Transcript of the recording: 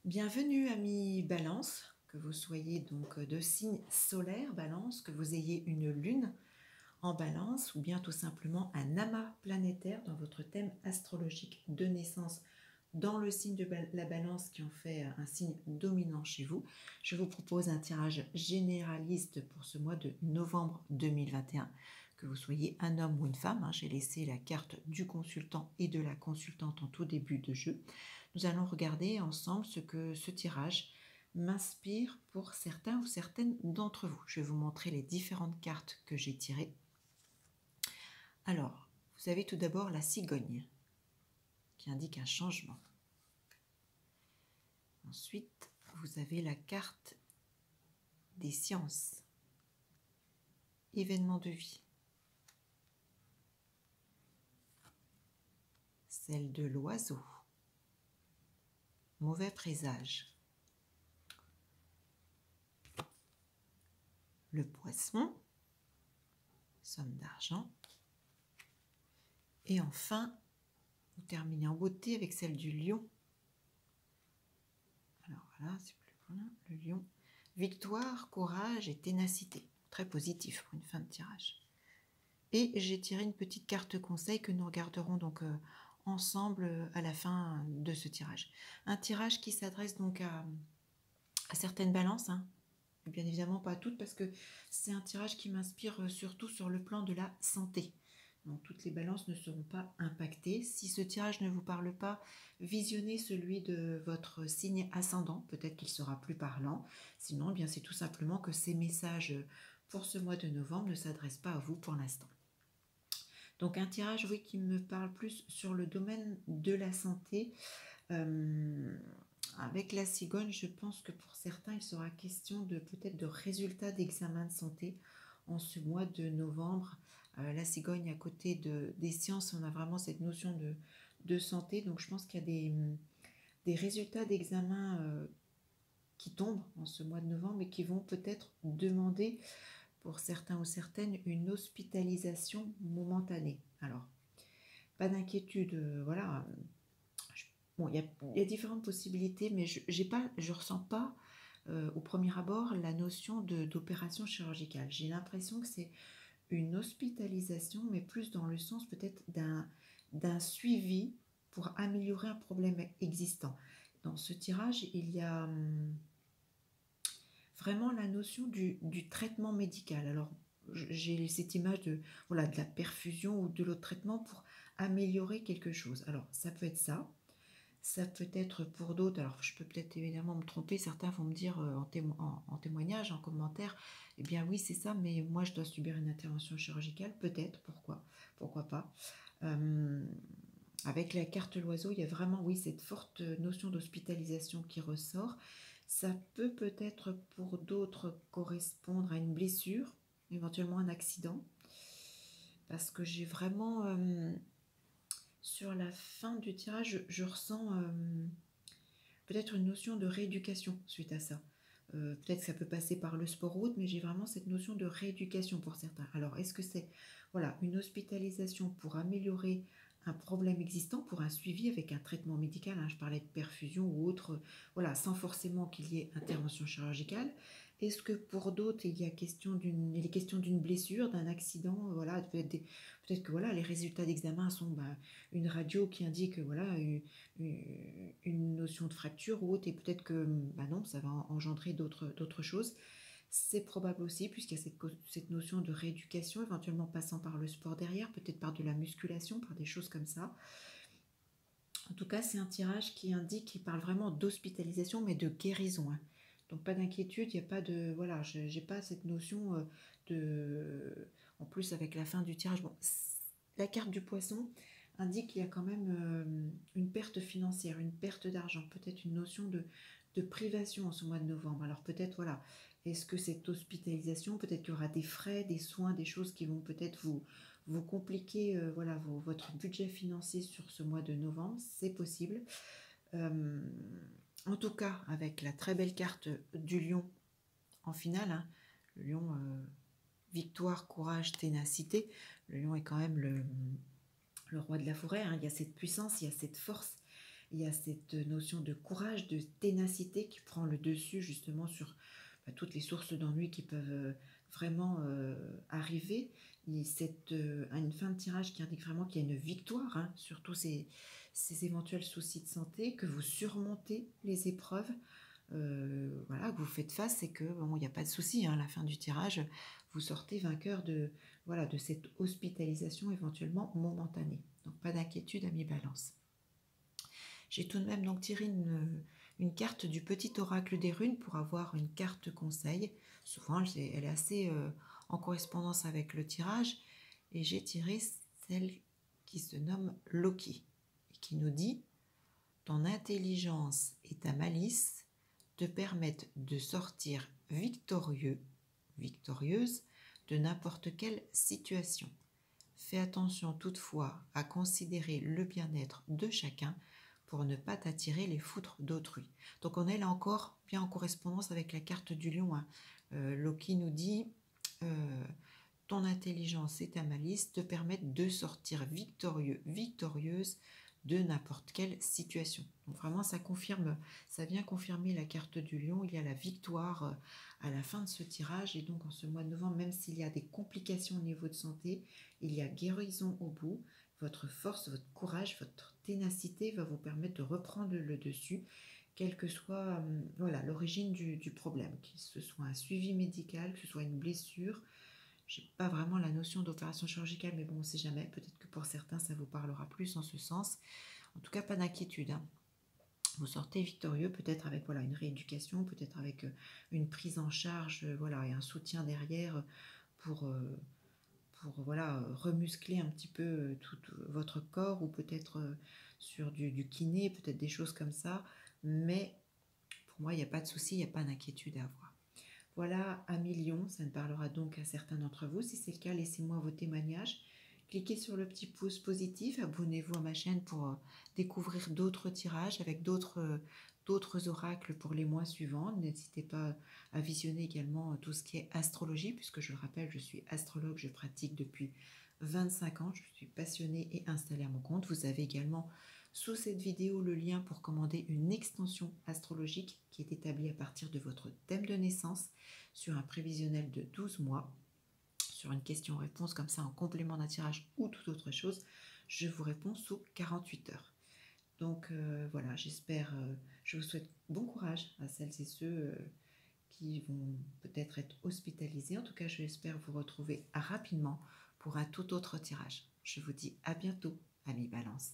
Bienvenue amis Balance, que vous soyez donc de signe solaire Balance, que vous ayez une lune en Balance ou bien tout simplement un amas planétaire dans votre thème astrologique de naissance dans le signe de la Balance qui en fait un signe dominant chez vous. Je vous propose un tirage généraliste pour ce mois de novembre 2021. Que vous soyez un homme ou une femme, j'ai laissé la carte du consultant et de la consultante en tout début de jeu. Nous allons regarder ensemble ce que ce tirage m'inspire pour certains ou certaines d'entre vous. Je vais vous montrer les différentes cartes que j'ai tirées. Alors, vous avez tout d'abord la cigogne, qui indique un changement. Ensuite, vous avez la carte des sciences, événements de vie. Celle de l'oiseau, mauvais présage. Le poisson, somme d'argent. Et enfin, vous terminez en beauté avec celle du lion. Alors voilà, c'est plus voilà, le lion. Victoire, courage et ténacité. Très positif pour une fin de tirage. Et j'ai tiré une petite carte conseil que nous regarderons donc ensemble à la fin de ce tirage. Un tirage qui s'adresse donc à certaines balances, bien évidemment pas à toutes, parce que c'est un tirage qui m'inspire surtout sur le plan de la santé. Donc toutes les balances ne seront pas impactées. Si ce tirage ne vous parle pas, visionnez celui de votre signe ascendant, peut-être qu'il sera plus parlant. Sinon, bien c'est tout simplement que ces messages pour ce mois de novembre ne s'adressent pas à vous pour l'instant. Donc un tirage, oui, qui me parle plus sur le domaine de la santé. Avec la cigogne, je pense que pour certains, il sera question de peut-être de résultats d'examen de santé en ce mois de novembre. La cigogne, à côté des sciences, on a vraiment cette notion de santé. Donc je pense qu'il y a des résultats d'examen qui tombent en ce mois de novembre et qui vont peut-être demander pour certains ou certaines une hospitalisation momentanée. Alors, pas d'inquiétude, voilà. Bon, il y a différentes possibilités, mais je ne ressens pas au premier abord la notion d'opération chirurgicale. J'ai l'impression que c'est une hospitalisation, mais plus dans le sens peut-être d'un suivi pour améliorer un problème existant. Dans ce tirage, il y a vraiment la notion du traitement médical. Alors, j'ai cette image de la perfusion ou de l'autre traitement pour améliorer quelque chose. Alors, ça peut être ça. Ça peut être pour d'autres, alors je peux peut-être évidemment me tromper, certains vont me dire en témoignage, en commentaire, eh bien oui c'est ça, mais moi je dois subir une intervention chirurgicale, peut-être, pourquoi pas. Avec la carte l'oiseau, il y a vraiment, oui, cette forte notion d'hospitalisation qui ressort. Ça peut peut-être pour d'autres correspondre à une blessure, éventuellement un accident, parce que j'ai vraiment... sur la fin du tirage, je ressens peut-être une notion de rééducation suite à ça. Peut-être que ça peut passer par le sport ou autre, mais j'ai vraiment cette notion de rééducation pour certains. Alors, est-ce que c'est une hospitalisation pour améliorer un problème existant, pour un suivi avec un traitement médical, je parlais de perfusion ou autre, sans forcément qu'il y ait intervention chirurgicale. Est-ce que pour d'autres, il est question d'une blessure, d'un accident, peut-être que les résultats d'examen sont une radio qui indique une notion de fracture ou autre, et peut-être que non, ça va engendrer d'autres choses. C'est probable aussi, puisqu'il y a cette notion de rééducation, éventuellement passant par le sport derrière, peut-être par de la musculation, par des choses comme ça. En tout cas, c'est un tirage qui parle vraiment d'hospitalisation, mais de guérison. Donc pas d'inquiétude, il n'y a pas de... j'ai pas cette notion de... En plus, avec la fin du tirage, la carte du poisson indique qu'il y a quand même une perte financière, une perte d'argent, peut-être une notion de privation en ce mois de novembre. Alors peut-être, est-ce que cette hospitalisation, peut-être qu'il y aura des frais, des soins, des choses qui vont peut-être vous compliquer votre budget financier sur ce mois de novembre, c'est possible. En tout cas, avec la très belle carte du lion en finale, le lion, victoire, courage, ténacité, le lion est quand même le roi de la forêt, il y a cette puissance, il y a cette force, Il y a cette notion de courage, de ténacité qui prend le dessus justement sur toutes les sources d'ennui qui peuvent vraiment arriver. Et une fin de tirage qui indique vraiment qu'il y a une victoire hein, sur tous ces éventuels soucis de santé, que vous surmontez les épreuves, voilà, que vous faites face et que bon, il n'y a pas de souci, hein, à la fin du tirage, vous sortez vainqueur de, voilà, de cette hospitalisation éventuellement momentanée. Donc pas d'inquiétude, ami Balance. J'ai tout de même donc tiré une carte du petit oracle des runes pour avoir une carte conseil. Souvent, elle est assez en correspondance avec le tirage. Et j'ai tiré celle qui se nomme Loki, et qui nous dit « Ton intelligence et ta malice te permettent de sortir victorieuse de n'importe quelle situation. Fais attention toutefois à considérer le bien-être de chacun pour ne pas t'attirer les foudres d'autrui. » Donc on est là encore bien en correspondance avec la carte du lion. Hein. Loki nous dit ton intelligence et ta malice te permettent de sortir victorieuse de n'importe quelle situation. Donc vraiment ça confirme, ça vient confirmer la carte du lion. Il y a la victoire à la fin de ce tirage, et donc en ce mois de novembre, même s'il y a des complications au niveau de santé, il y a guérison au bout. Votre force, votre courage, votre ténacité va vous permettre de reprendre le dessus, quelle que soit voilà, l'origine du problème, que ce soit un suivi médical, que ce soit une blessure. Je n'ai pas vraiment la notion d'opération chirurgicale, mais bon, on ne sait jamais. Peut-être que pour certains, ça vous parlera plus en ce sens. En tout cas, pas d'inquiétude. Hein. Vous sortez victorieux, peut-être avec voilà, une rééducation, peut-être avec une prise en charge voilà, et un soutien derrière pour voilà, remuscler un petit peu tout votre corps, ou peut-être sur du kiné, peut-être des choses comme ça. Mais pour moi, il n'y a pas de souci, il n'y a pas d'inquiétude à avoir. Voilà, amis Lion, ça ne parlera donc à certains d'entre vous. Si c'est le cas, laissez-moi vos témoignages. Cliquez sur le petit pouce positif, abonnez-vous à ma chaîne pour découvrir d'autres tirages avec d'autres oracles pour les mois suivants. N'hésitez pas à visionner également tout ce qui est astrologie, puisque je le rappelle, je suis astrologue, je pratique depuis 25 ans, je suis passionnée et installée à mon compte. Vous avez également sous cette vidéo le lien pour commander une extension astrologique qui est établie à partir de votre thème de naissance sur un prévisionnel de 12 mois. Sur une question-réponse comme ça en complément d'un tirage ou toute autre chose, je vous réponds sous 48 heures. Donc voilà, j'espère, je vous souhaite bon courage à celles et ceux qui vont peut-être être hospitalisés. En tout cas, j'espère vous retrouver rapidement pour un tout autre tirage. Je vous dis à bientôt, amis Balance.